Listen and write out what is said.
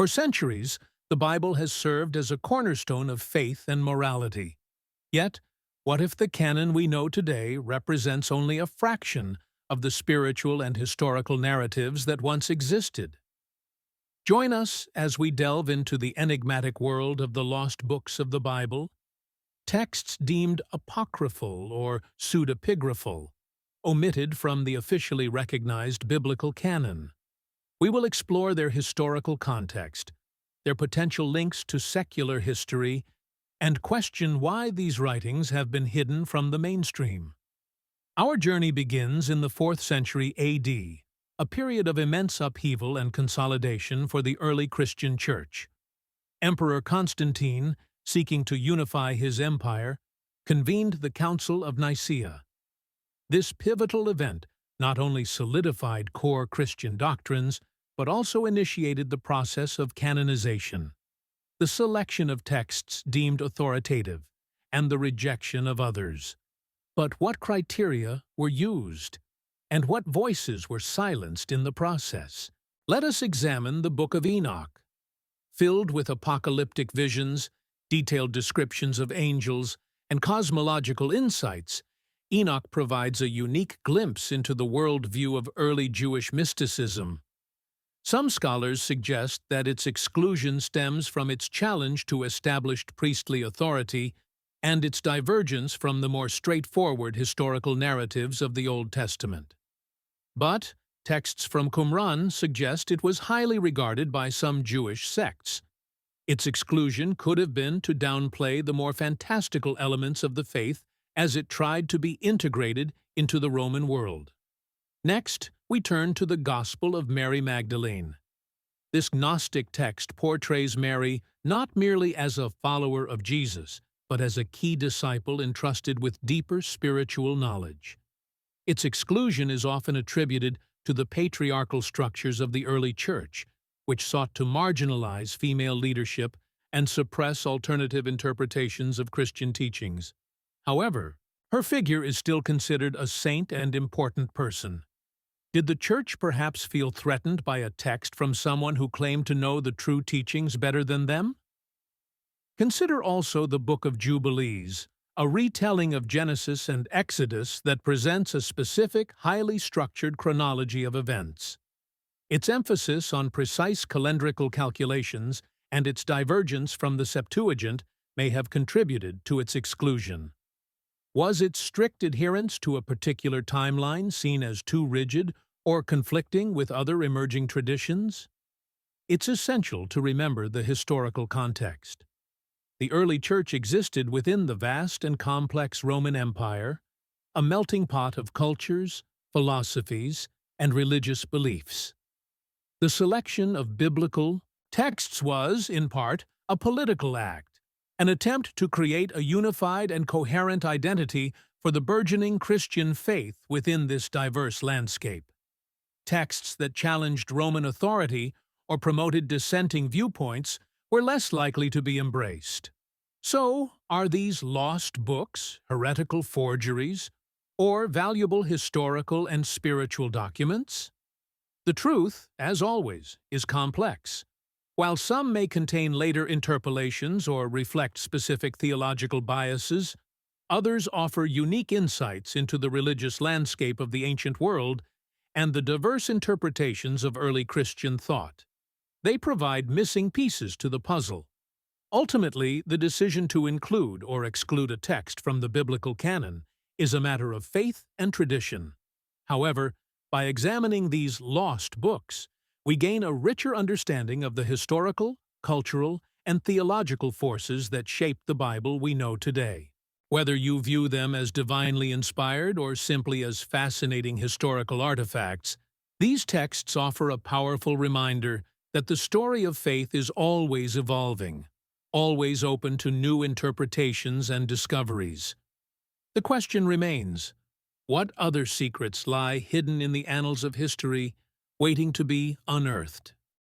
For centuries, the Bible has served as a cornerstone of faith and morality. Yet, what if the canon we know today represents only a fraction of the spiritual and historical narratives that once existed? Join us as we delve into the enigmatic world of the lost books of the Bible, texts deemed apocryphal or pseudepigraphal, omitted from the officially recognized biblical canon. We will explore their historical context, their potential links to secular history, and question why these writings have been hidden from the mainstream. Our journey begins in the 4th century A.D., a period of immense upheaval and consolidation for the early Christian Church. Emperor Constantine, seeking to unify his empire, convened the Council of Nicaea. This pivotal event not only solidified core Christian doctrines, but also initiated the process of canonization, the selection of texts deemed authoritative, and the rejection of others. But what criteria were used? And what voices were silenced in the process? Let us examine the Book of Enoch. Filled with apocalyptic visions, detailed descriptions of angels, and cosmological insights, Enoch provides a unique glimpse into the worldview of early Jewish mysticism. Some scholars suggest that its exclusion stems from its challenge to established priestly authority and its divergence from the more straightforward historical narratives of the Old Testament. But texts from Qumran suggest it was highly regarded by some Jewish sects. Its exclusion could have been to downplay the more fantastical elements of the faith as it tried to be integrated into the Roman world. Next, we turn to the Gospel of Mary Magdalene. This Gnostic text portrays Mary not merely as a follower of Jesus, but as a key disciple entrusted with deeper spiritual knowledge. Its exclusion is often attributed to the patriarchal structures of the early church, which sought to marginalize female leadership and suppress alternative interpretations of Christian teachings. However, her figure is still considered a saint and important person. Did the church perhaps feel threatened by a text from someone who claimed to know the true teachings better than them? Consider also the Book of Jubilees, a retelling of Genesis and Exodus that presents a specific, highly structured chronology of events. Its emphasis on precise calendrical calculations and its divergence from the Septuagint may have contributed to its exclusion. Was its strict adherence to a particular timeline seen as too rigid or conflicting with other emerging traditions? It's essential to remember the historical context. The early church existed within the vast and complex Roman Empire, a melting pot of cultures, philosophies, and religious beliefs. The selection of biblical texts was, in part, a political act, an attempt to create a unified and coherent identity for the burgeoning Christian faith within this diverse landscape. Texts that challenged Roman authority or promoted dissenting viewpoints were less likely to be embraced. So, are these lost books, heretical forgeries, or valuable historical and spiritual documents? The truth, as always, is complex. While some may contain later interpolations or reflect specific theological biases, others offer unique insights into the religious landscape of the ancient world and the diverse interpretations of early Christian thought. They provide missing pieces to the puzzle. Ultimately, the decision to include or exclude a text from the biblical canon is a matter of faith and tradition. However, by examining these lost books, we gain a richer understanding of the historical, cultural, and theological forces that shape the Bible we know today. Whether you view them as divinely inspired or simply as fascinating historical artifacts, these texts offer a powerful reminder that the story of faith is always evolving, always open to new interpretations and discoveries. The question remains, what other secrets lie hidden in the annals of history, waiting to be unearthed?